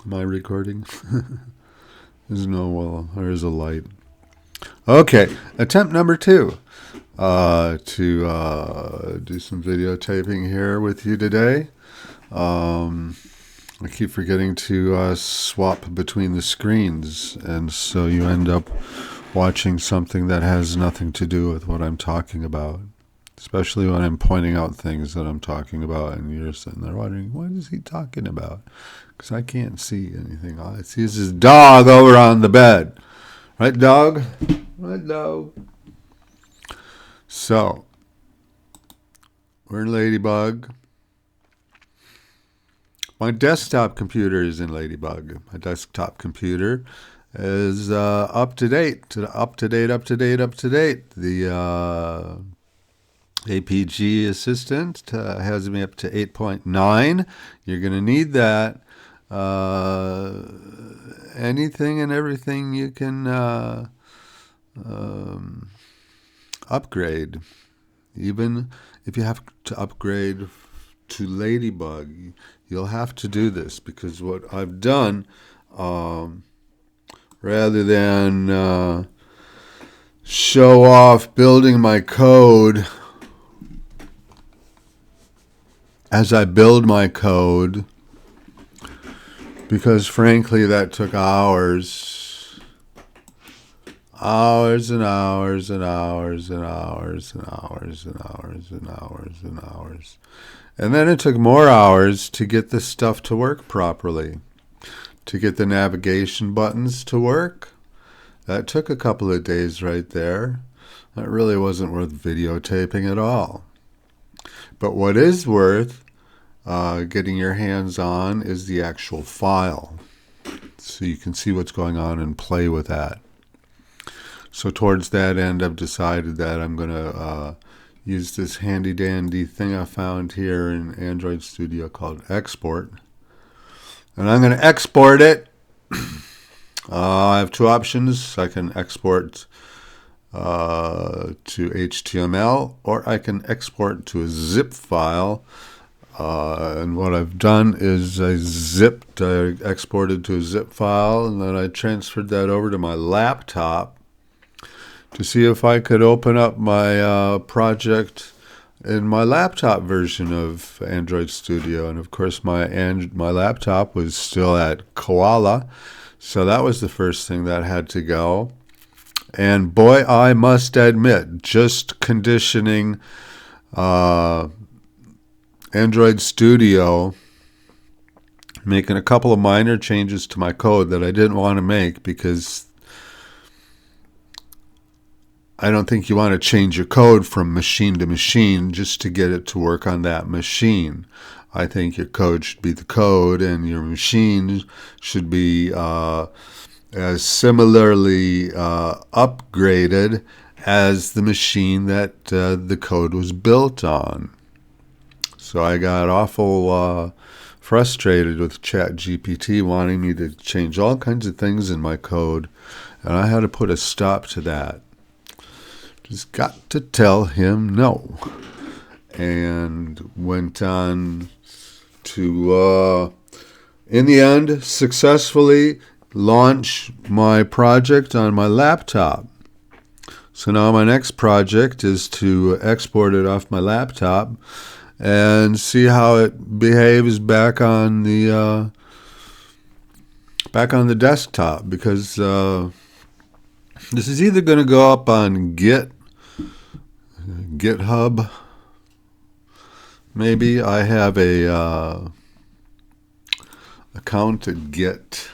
Am I recording? There's no, well, there's a light. Okay, attempt number 2 to do some videotaping here with you today. I keep forgetting to swap between the screens, and so you end up watching something that has nothing to do with what I'm talking about. Especially when I'm pointing out things that I'm talking about, and you're sitting there wondering, what is he talking about? Because I can't see anything. All I see is his dog over on the bed. Right, dog? Right, dog? So, we're in Ladybug. My desktop computer is in Ladybug. My desktop computer is up to date. The APG assistant has me up to 8.9. You're going to need that. Anything and everything you can upgrade. Even if you have to upgrade to Ladybug, you'll have to do this, because what I've done, rather than show off building my code as I build my code, because frankly that took hours and hours and hours and hours and hours and hours and hours and hours. And then it took more hours to get this stuff to work properly, to get the navigation buttons to work. That took a couple of days right there. That really wasn't worth videotaping at all. But what is worth getting your hands on is the actual file, so you can see what's going on and play with that. So towards that end, I've decided that I'm going to use this handy dandy thing I found here in Android Studio called Export. And I'm going to export it. I have two options. I can export to HTML, or I can export to a zip file. And what I've done is I exported to a zip file, and then I transferred that over to my laptop to see if I could open up my project in my laptop version of Android Studio. And of course my laptop was still at Koala, so that was the first thing that had to go. And boy, I must admit, just conditioning Android Studio, making a couple of minor changes to my code that I didn't want to make, because I don't think you want to change your code from machine to machine just to get it to work on that machine. I think your code should be the code, and your machine should be as similarly upgraded as the machine that the code was built on. So I got awful frustrated with ChatGPT wanting me to change all kinds of things in my code, and I had to put a stop to that. Just got to tell him no, and went on to, in the end, successfully launch my project on my laptop. So now my next project is to export it off my laptop and see how it behaves back on the desktop, because this is either going to go up on GitHub. Maybe I have a account at Git.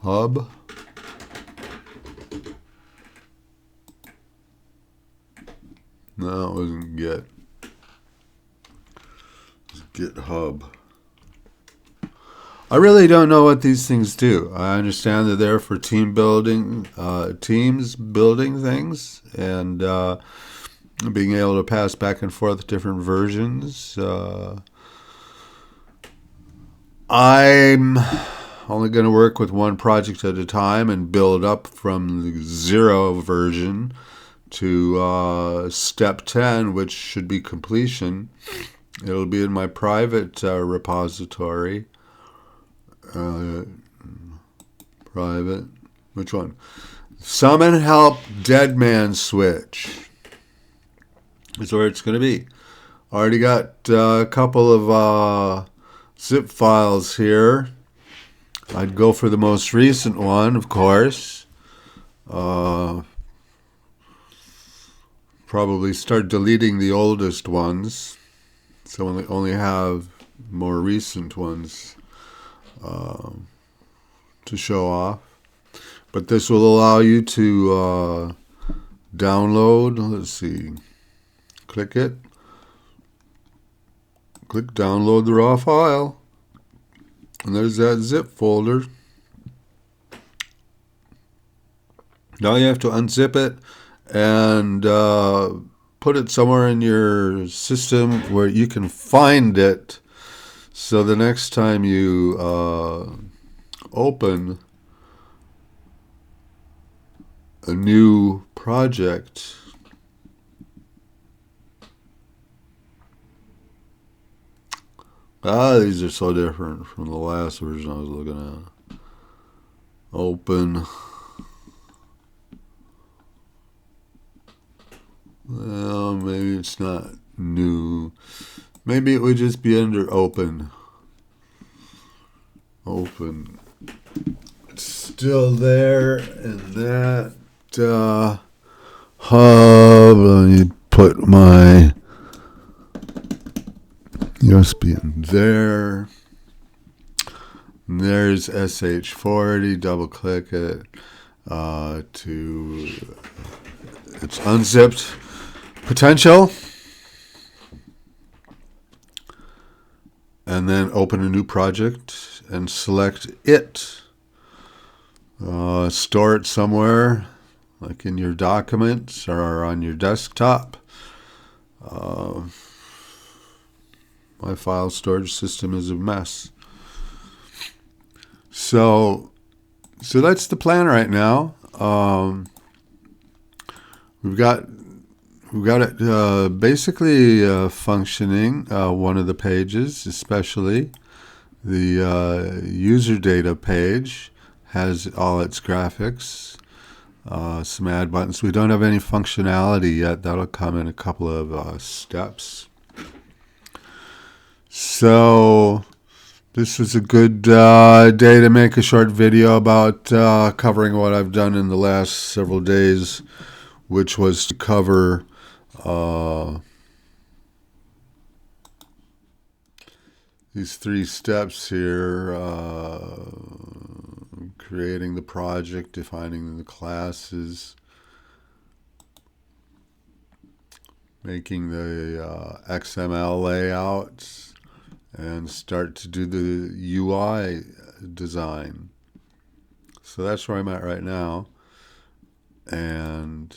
Hub. No, it wasn't Git. It was GitHub. I really don't know what these things do. I understand they're there for teams building things, and being able to pass back and forth different versions. I'm only going to work with one project at a time and build up from the 0 version to step 10, which should be completion. It'll be in my private repository. Private. Which one? Summon Help Dead Man Switch is where it's going to be. Already got a couple of zip files here. I'd go for the most recent one, of course. Probably start deleting the oldest ones, so only have more recent ones to show off. But this will allow you to download. Let's see. Click it. Click download the raw file. And there's that zip folder. Now you have to unzip it and put it somewhere in your system where you can find it. So the next time you open a new project, these are so different from the last version I was looking at. Open. Well, maybe it's not new. Maybe it would just be under open. Open. It's still there in that hub. Let me put my USB in there. And there's SH40. Double click it to its unzipped potential. And then open a new project and select it. Store it somewhere, like in your documents or on your desktop. My file storage system is a mess. So that's the plan right now. We've got it basically functioning. One of the pages, especially the user data page, has all its graphics, some add buttons. We don't have any functionality yet. That'll come in a couple of steps. So this was a good day to make a short video about covering what I've done in the last several days, which was to cover these 3 steps here: creating the project, defining the classes, making the XML layouts, and start to do the UI design. So that's where I'm at right now. And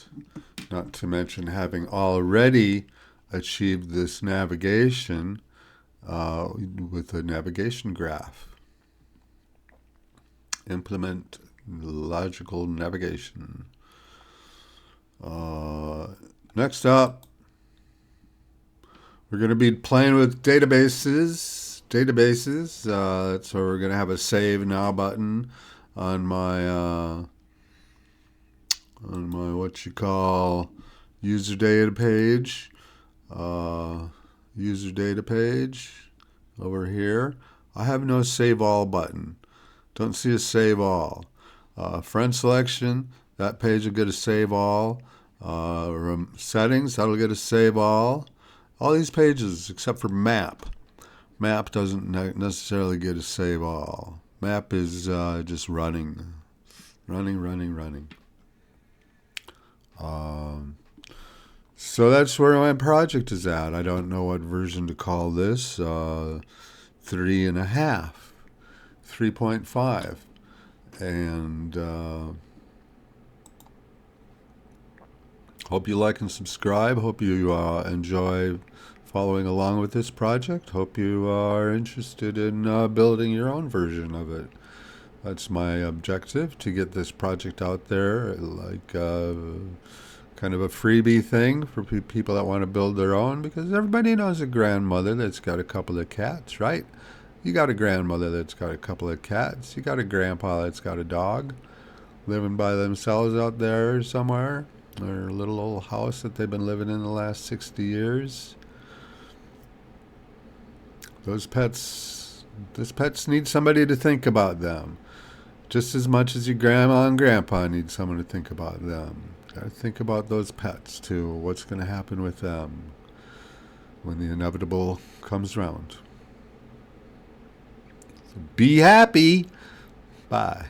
not to mention having already achieved this navigation with a navigation graph. Implement logical navigation. Next up, we're going to be playing with databases. So we're going to have a Save Now button on my what you call user data page. User data page over here. I have no Save All button. Don't see a Save All. Friend selection, that page will get a Save All. Settings, that'll get a Save All. All these pages except for Map. Map doesn't necessarily get a Save All. Map is just running. So that's where my project is at. I don't know what version to call this. 3.5, 3.5, and hope you like and subscribe. Hope you enjoy following along with this project. Hope you are interested in building your own version of it. That's my objective, to get this project out there, like kind of a freebie thing for people that want to build their own, because everybody knows a grandmother that's got a couple of cats, right? You got a grandmother that's got a couple of cats. You got a grandpa that's got a dog living by themselves out there somewhere. Their little old house that they've been living in the last 60 years. Those pets need somebody to think about them. Just as much as your grandma and grandpa need someone to think about them. Gotta think about those pets too. What's going to happen with them when the inevitable comes around. So be happy. Bye.